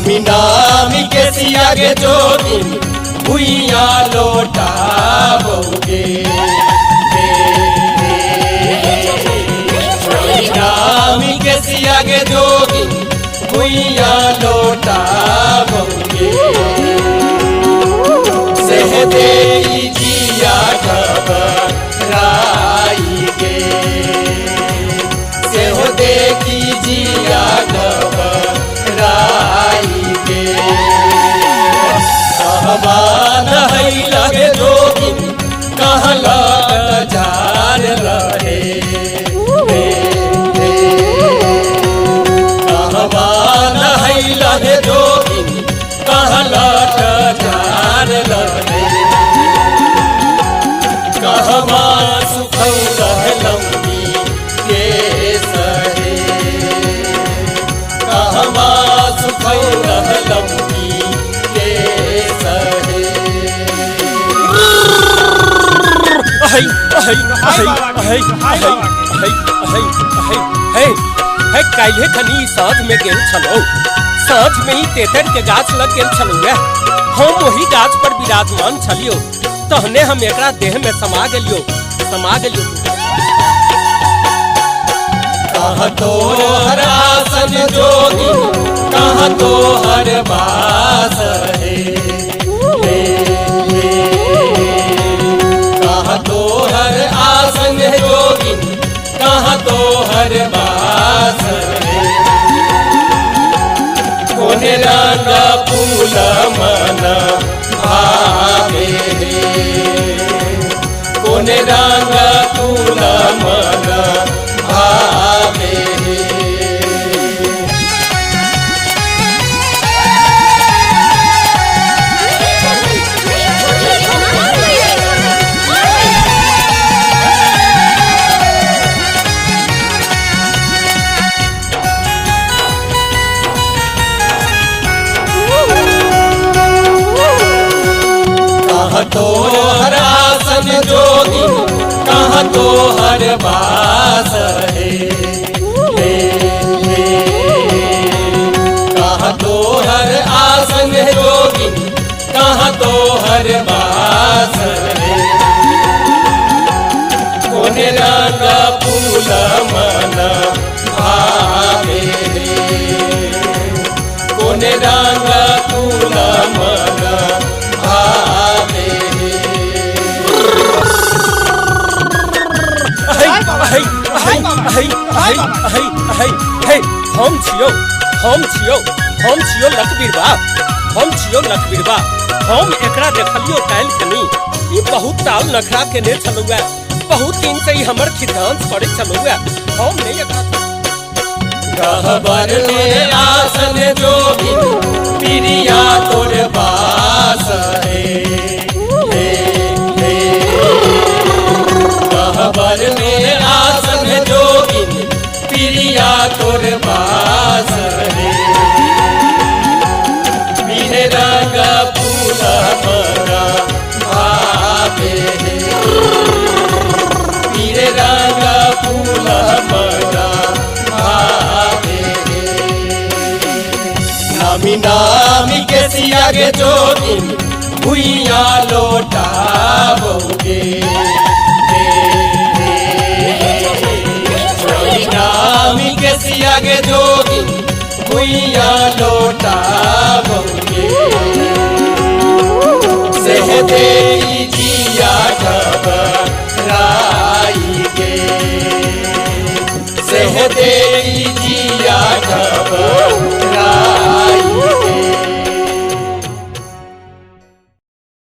नामी नामी के सिया गे जोगिन भुइया लोटा बोगे नामी के सिया गे जोगिन भुइया लोटा बोगे सेह दे जिया घबराई गे सेह दे जिया घबराई गे कहमान है लगे जोगिन कहला जार रहे कहमान है लगे जोगिन कहला जार रहे कहवा सुखौ लंबी के सहे कहवा सुखौ लंबी के सहे काल्हे खनी साँझ में गेल छलो साँझ में ही तेतर के गाछ लग गेल छलुए हम वही गाछ पर विराजमान छलियो तहने हम एकरा देह में समा गेलियो कहाँ तो हर आसन जोगी कहाँ तो हर बास है कहाँ तो हर आसन जोगी कहाँ तो हर बास है कोने रंग फूल मन भावे कोने रंग फूल मन भावे कहाँ तो हर आसन जोगी कहाँ तो हर बास है कहाँ तो हर आसन जोगी कहाँ तो हर बास है कोने रंग फूल मन भावे कोने रंग फूल मन भावे हम छियो लखबीरबा हम एकरा देखलियो काल खनी ई बहुत ताल नखरा केने छलुआ बहुत दिन से ही हमर खिदांस पड़े छलुआ हम नहीं एकरा कहबर में आसन जोगी पिरिया तोर बास है कहबर में आसन जोगी पिरिया तोर बास है पीले रंग फूल मरा भावे पीले रंग फूल मरा भावे नामी नामी के सिया गे जोगिन भुइया लोटा बोगे नामी के सिया गे जोगिन भुइया लोटा बोगे सेह दे जिया घबराई गे सेह दे